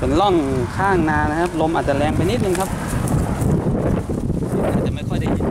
เป็นร่องข้างนานะครับลมอาจจะแรงไปนิดนึงครับอาจจะไม่ค่อยได้ยิน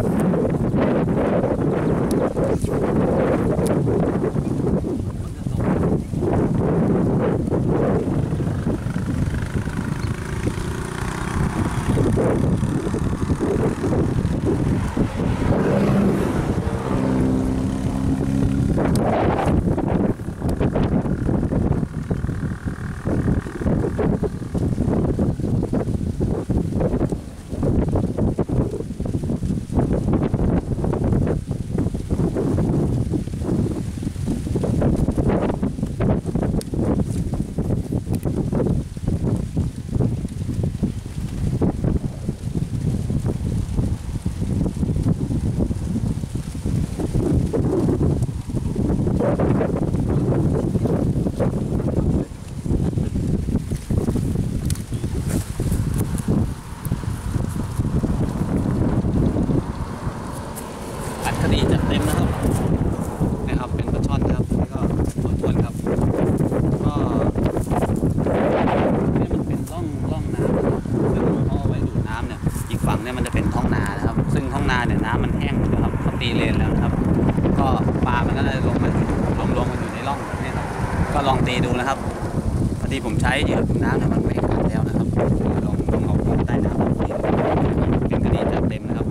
คดีจัดเต็มนะครับเป็นปลาช่อนนะครับนี่ก็ทวนครับก็เนี่ยมันเป็นร่องน้ำซึ่งเขาเอาไว้ดูดน้ำเนี่ยอีกฝั่งเนี่ยมันจะเป็นท้องนานะครับซึ่งท้องนาเนี่ยน้ำมันแห้งนะครับเขาตีเลนแล้วนะครับก็ปลามันก็เลยลงมาอยู่ในร่องแบบนี้ครับก็ลองตีดูนะครับพอดีผมใช้เหยื่อดูดน้ำเนี่ยมันไม่กัดแล้วนะครับลองเอาใต้น้ำตีดูเป็นคดีจัดเต็มนะครับ